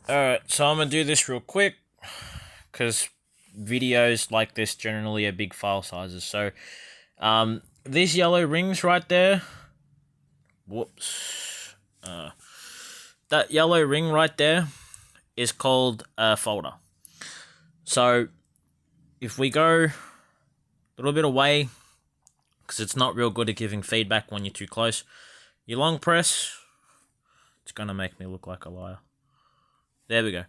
Alright, so I'm gonna do this real quick because videos like this generally are big file sizes. So, these yellow rings right there. Whoops. That yellow ring right there is called a folder. So, if we go a little bit away, because it's not real good at giving feedback when you're too close, you long press. It's gonna make me look like a liar. There we go.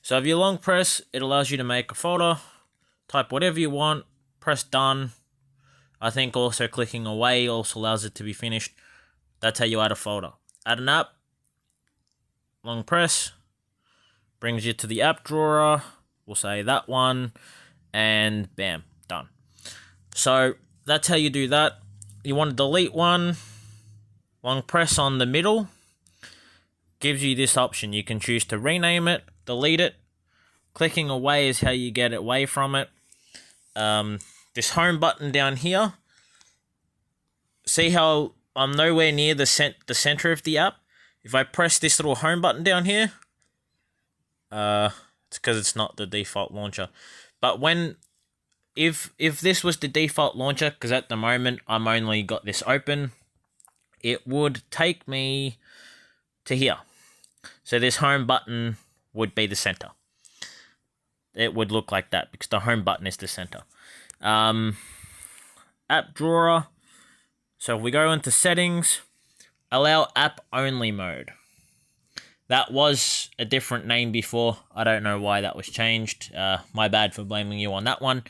So if you long press, it allows you to make a folder, type whatever you want, press done. I think also clicking away also allows it to be finished. That's how you add a folder. Add an app, long press, brings you to the app drawer. We'll say that one, and bam, done. So that's how you do that. You want to delete one, long press on the middle, gives you this option. You can choose to rename it, delete it. Clicking away is how you get away from it. This home button down here, see how I'm nowhere near the center of the app? If I press this little home button down here, it's because it's not the default launcher. But if this was the default launcher, because at the moment I'm only got this open, it would take me to here. So this home button would be the center. It would look like that because the home button is the center. App drawer. So if we go into settings, allow app only mode. That was a different name before. I don't know why that was changed. My bad for blaming you on that one.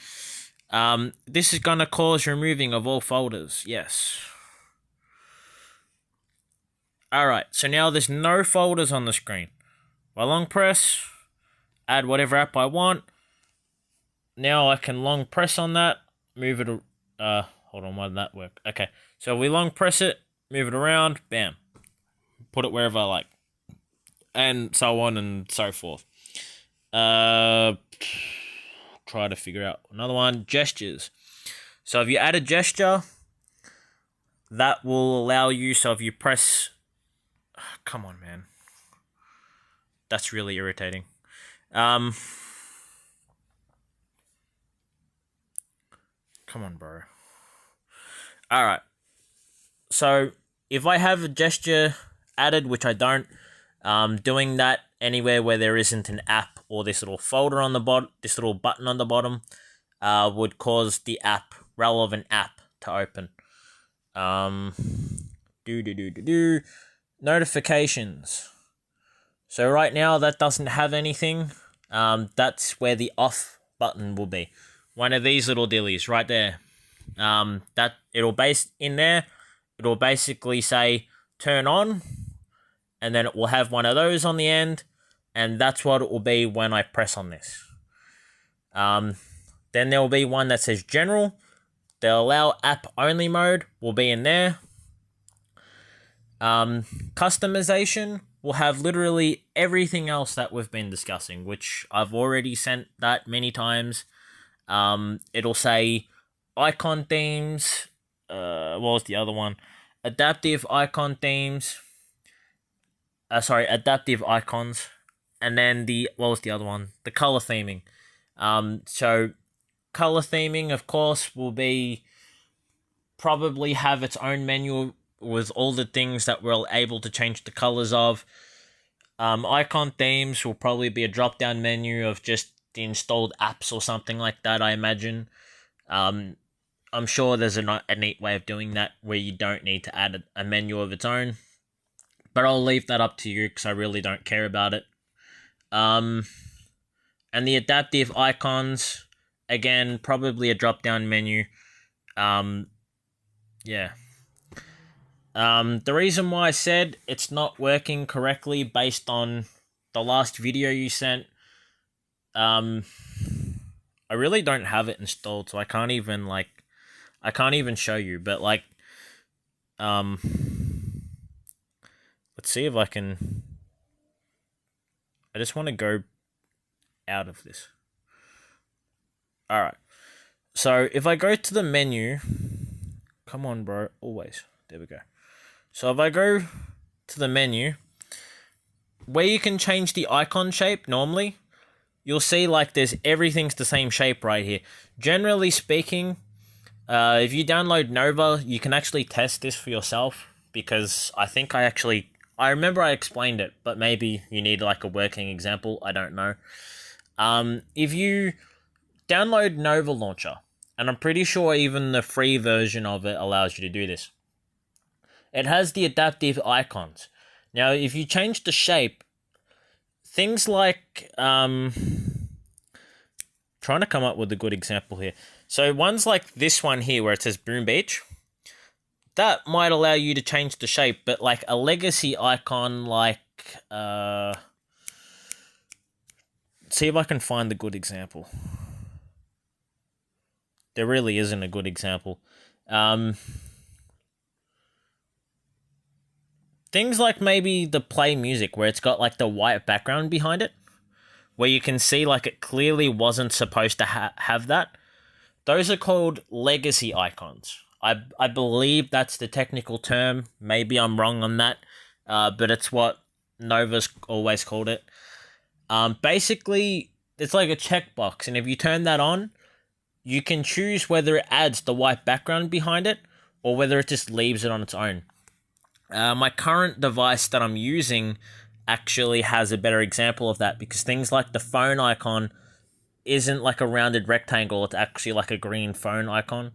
This is going to cause removing of all folders. Yes. Alright, so now there's no folders on the screen. If I long press, add whatever app I want. Now I can long press on that, move it. Hold on, why did that work? Okay, so we long press it, move it around, bam. Put it wherever I like. And so on and so forth. Try to figure out another one. Gestures. So if you add a gesture, that will allow you, so if you press... Come on, man. That's really irritating. Come on, bro. Alright. So, if I have a gesture added, which I don't, doing that anywhere where there isn't an app or this little folder on the bottom, this little button on the bottom, would cause the relevant app to open. Notifications. So right now that doesn't have anything. That's where the off button will be. One of these little dillies right there. That it'll it'll basically say turn on, and then it will have one of those on the end, and that's what it will be when I press on this. Then there will be one that says general. The allow app only mode will be in there. Customization will have literally everything else that we've been discussing, which I've already sent that many times. It'll say icon themes. What was the other one? Adaptive icon themes. Adaptive icons. And then what was the other one? The color theming. So color theming, of course, will be probably have its own menu with all the things that we're able to change the colors of. Icon themes will probably be a drop-down menu of just the installed apps or something like that, I imagine. I'm sure there's a neat way of doing that where you don't need to add a menu of its own. But I'll leave that up to you because I really don't care about it. And the adaptive icons, again, probably a drop-down menu. Yeah. The reason why I said it's not working correctly based on the last video you sent, I really don't have it installed, so I can't even show you, but let's see if I can. I just want to go out of this. Alright. So if I go to the menu, come on, bro, always. There we go. So if I go to the menu, where you can change the icon shape normally, you'll see like there's everything's the same shape right here. Generally speaking, if you download Nova, you can actually test this for yourself, because I think I remember I explained it, but maybe you need like a working example. I don't know. If you download Nova Launcher, and I'm pretty sure even the free version of it allows you to do this, it has the adaptive icons. Now, if you change the shape, things like, trying to come up with a good example here. So ones like this one here where it says Boom Beach, that might allow you to change the shape, but like a legacy icon like, see if I can find the good example. There really isn't a good example. Things like maybe the play music where it's got like the white background behind it, where you can see like it clearly wasn't supposed to have that. Those are called legacy icons. I believe that's the technical term. Maybe I'm wrong on that, but it's what Nova's always called it. Basically, it's like a checkbox, and if you turn that on, you can choose whether it adds the white background behind it or whether it just leaves it on its own. My current device that I'm using actually has a better example of that, because things like the phone icon isn't like a rounded rectangle, it's actually like a green phone icon.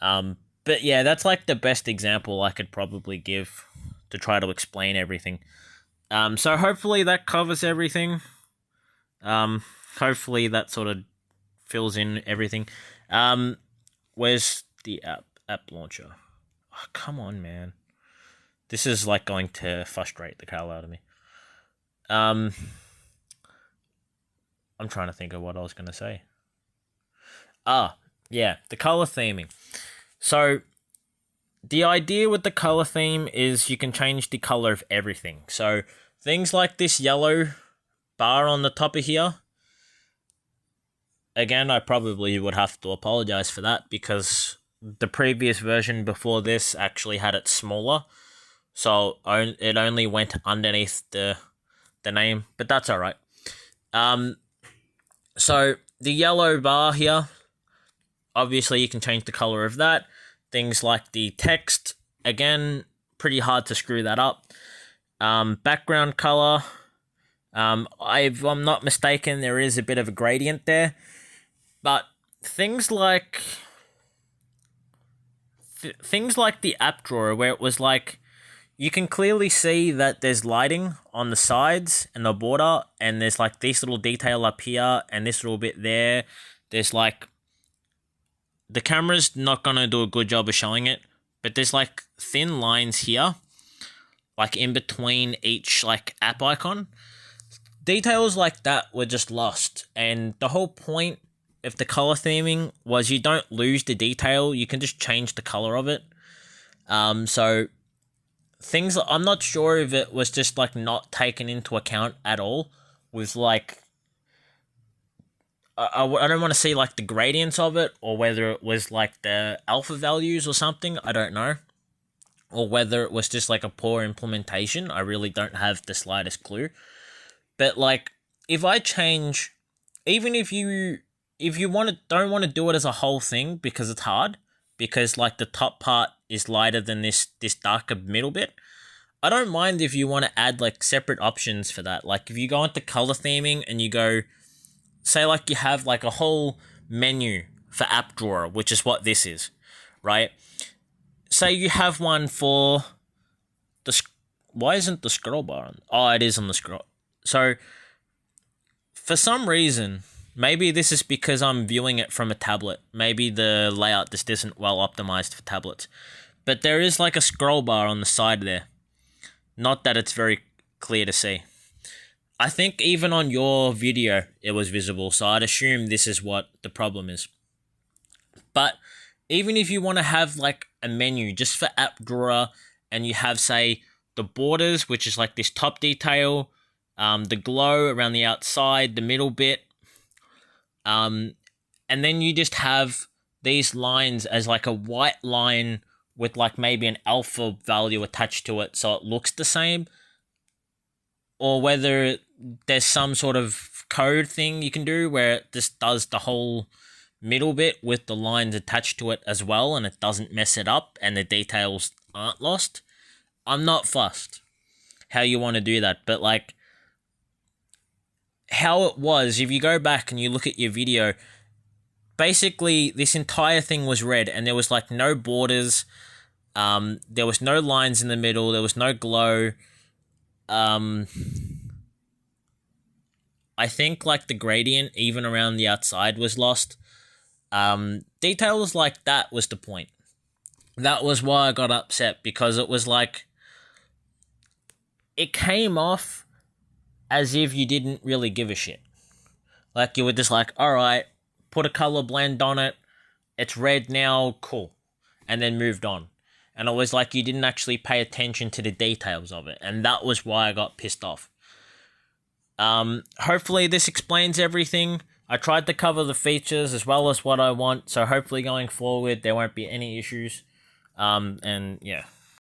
But yeah, that's like the best example I could probably give to try to explain everything. So hopefully that covers everything. Hopefully that sort of fills in everything. Where's the app launcher? Oh, come on, man. This is like going to frustrate the hell out of me. I'm trying to think of what I was going to say. Yeah, the color theming. So the idea with the color theme is you can change the color of everything. So things like this yellow bar on the top of here. Again, I probably would have to apologize for that, because the previous version before this actually had it smaller. So it only went underneath the name, but that's all right. So the yellow bar here, obviously you can change the color of that. Things like the text, again, pretty hard to screw that up. Background color, if I'm not mistaken, there is a bit of a gradient there. But things like the app drawer, where it was like, you can clearly see that there's lighting on the sides and the border, and there's like this little detail up here and this little bit there. There's like, the camera's not going to do a good job of showing it, but there's like thin lines here, like in between each like app icon. Details like that were just lost, and the whole point of the color theming was you don't lose the detail, you can just change the color of it. So things, I'm not sure if it was just like not taken into account at all with like, I don't want to see like the gradients of it, or whether it was like the alpha values or something, I don't know, or whether it was just like a poor implementation. I really don't have the slightest clue. But like, if I change, even if you don't want to do it as a whole thing, because it's hard, because like the top part is lighter than this darker middle bit, I don't mind if you want to add like separate options for that. Like if you go into color theming and you go, say like you have like a whole menu for app drawer, which is what this is, right? Say you have one for the, why isn't the scroll bar on? Oh, it is on the scroll. So for some reason, maybe this is because I'm viewing it from a tablet. Maybe the layout just isn't well optimized for tablets. But there is like a scroll bar on the side there. Not that it's very clear to see. I think even on your video it was visible, so I'd assume this is what the problem is. But even if you want to have like a menu just for app drawer, and you have, say, the borders, which is like this top detail, the glow around the outside, the middle bit, and then you just have these lines as like a white line with like maybe an alpha value attached to it, so it looks the same. or whether there's some sort of code thing you can do where it just does the whole middle bit with the lines attached to it as well, and it doesn't mess it up and the details aren't lost. I'm not fussed how you want to do that, but like how it was, if you go back and you look at your video, basically this entire thing was red and there was like no borders, there was no lines in the middle, there was no glow. I think like the gradient even around the outside was lost. Details like that was the point. That was why I got upset, because it was like it came off as if you didn't really give a shit. Like you were just like, alright, put a color blend on it, it's red now, cool. And then moved on. And it was like you didn't actually pay attention to the details of it. And that was why I got pissed off. Hopefully this explains everything. I tried to cover the features as well as what I want, so hopefully going forward there won't be any issues. And yeah.